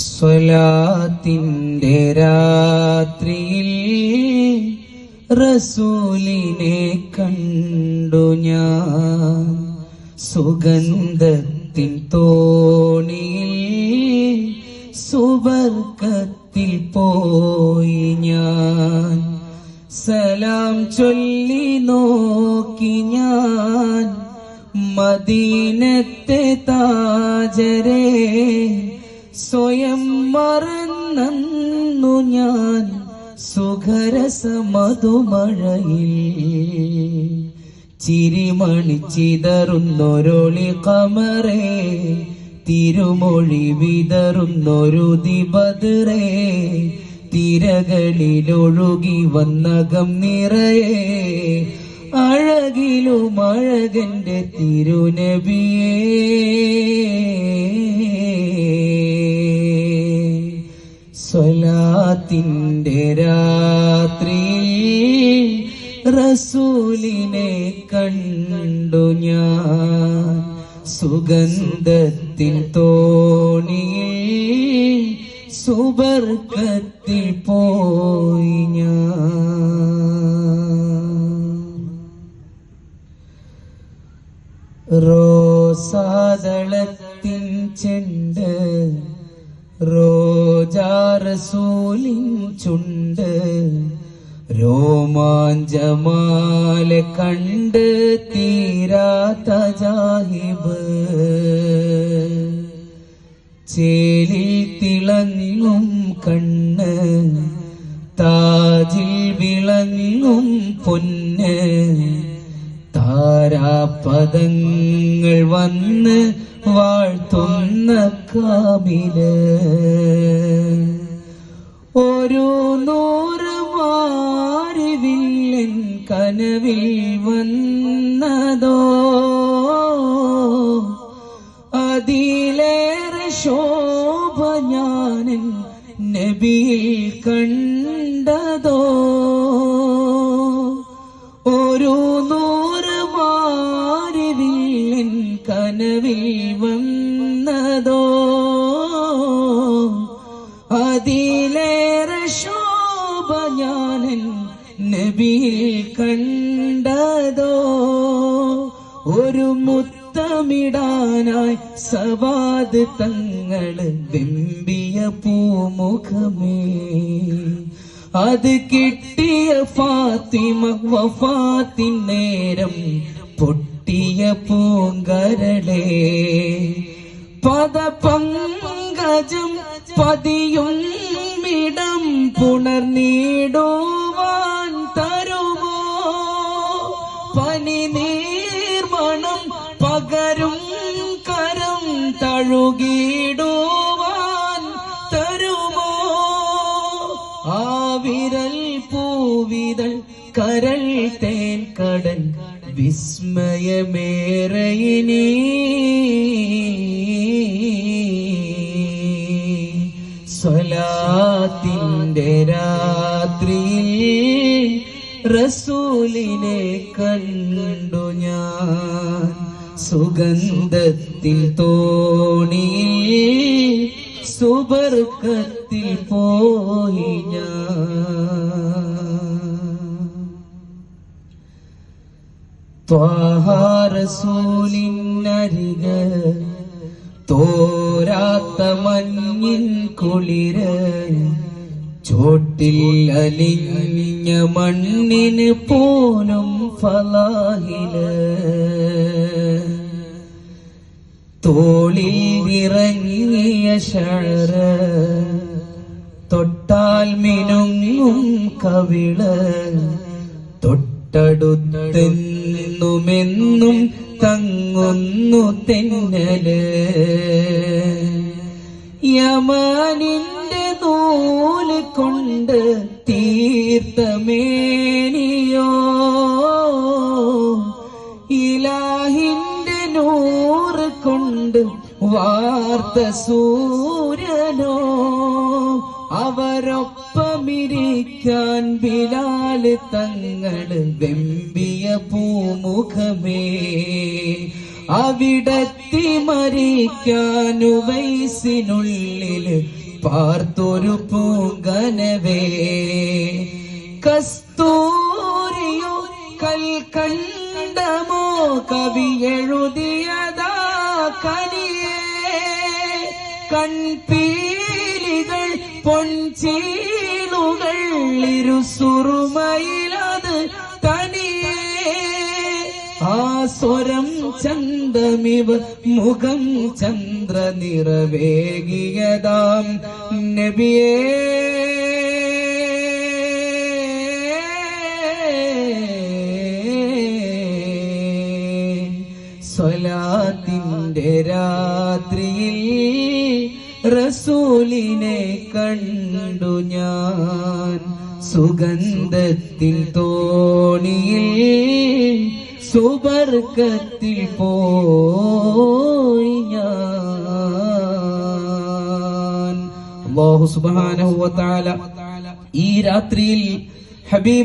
സ്വലാത്തിന്റെ രാത്രിയിൽ റസൂലിനെ കണ്ടു ഞാൻ, സുഗന്ധത്തിൻ തോണിയിൽ സുബർക്കത്തിൽ പോയി ഞാൻ. സലാം ചൊല്ലി നോക്കി ഞാൻ മദീനത്തെ താജരെ, സ്വയം മറന്നു ഞാൻ സുഖരസമധുമഴയിൽ. ചിരിമണി ചിതറുന്നൊരൊളി കമറേ, തിരുമൊഴി വിതറുന്നൊരു ദിബദ്രേ, തിരകളിലൊഴുകി വന്നകം നിറയെ, അഴകിലും അഴകന്റെ തിരുനബിയേ. സ്വലാത്തിന്റെ രാത്രിയിൽ റസൂലിനെ കണ്ടു ഞാൻ, സുഗന്ധത്തിൻ തോണിയിൽ സുബർക്കത്തിൽ പോയി ഞാൻ. റോസാദളത്തിൻ ചെണ്ട്, റോജാ റസൂലിൻ ചുണ്ട്, രോമാഞ്ചമാലെ കണ്ട് തീരാത്ത ജാഹിബ്. ചേലിൽ തിളങ്ങും കണ്ണ്, താജിൽ വിളങ്ങും പൊന്ന്, താരാപദങ്ങൾ വന്ന് വാഴ്ത്തുന്ന കാമില്. ഒരു നൂറ് മാറിവില്ലൻ കനവിൽ വന്നതോ, അതിലേറെ ശോഭ ഞാനൻ നബിയിൽ കണ്ടതോ. ഒരു നൂറ് മാറിവില്ലൻ കനവിൽ വന്നതോ, അതിലേറെ ശോഭ ഞാനൻ നബിയിൽ കണ്ടതോ. ഒരു മുത്തമിടാനായി സവാദ് തങ്ങള് വെമ്പിയ പൂമുഖമേ, അത് കിട്ടിയ ഫാത്തിമ വഫാത്തിൻ നേരം പൊട്ടിയ പൂങ്കരളേ. പദപങ്കജം പതിയും ഇടം പുണർന്നിടുവാൻ തരുമോ, പനി നീർമണം പകരും കരം തഴുകിടുവാൻ തരുമോ. ആ വിരൽ പൂവിതൾ കരൾ തേൻ കടൽ വിസ്മയമേറയിനി. സ്വലാത്തിന്റെ രാത്രിയിൽ റസൂലിനെ കണ്ടു ഞാൻ, സുഗന്ധത്തിൻ തോണിയിൽ സുബർക്കത്തിൽ പോയി ഞാൻ. ത്വാഹ റസൂലിനരികെ തോരാത്ത മഞ്ഞിൻ കുളിര്, ചോട്ടിൽ അലിഞ്ഞ മണ്ണിന് പോലും ഫലാഹില്. തോളിൽ ഇറങ്ങിയ ഷഅറ, തൊട്ടാൽ മിനുങ്ങും കവിള്, തൊട്ടടുത്തെന്നുമെന്നും തങ്ങുന്നു തെന്നല്. യമനിന്റെ നൂല് കൊണ്ട് തീർത്തമേനിയോ, ഇലാഹിന്റെ നൂറ് കൊണ്ട് വാർത്ത സൂര്യനോ. അവരൊപ്പമിരിക്കാൻ ബിലാല് തങ്ങള് വെമ്പിയ പൂമുഖമേ, അവിടത്തെ മരിക്കാൻ ഉവൈസിനുള്ളിൽ പാർത്തൊരു പൂങ്കനവേ കസ്തൂരിയോ കൽക്കണ്ടമോ കവി എഴുതിയതാ കനിയേ കൺപീലികൾ പൊൻചീലുകൾ ഇരുസുറുമയിലത് തനിയേ ആ സ്വരം ചന്തമിവ മുഖം ചന്ദ്ര നിറവേകിയതാം നബിയേ സ്വലാത്തിന്റെ രാത്രിയിൽ റസൂലിനെ കണ്ടു ഞാൻ സുഗന്ധത്തിൽ തോണിയിൽ സുബർക്കത്തിൽ പോയി ഞാൻ. അല്ലാഹു സുബ്ഹാനഹു വ തആല ഈ രാത്രിയിൽ ഹബീബ്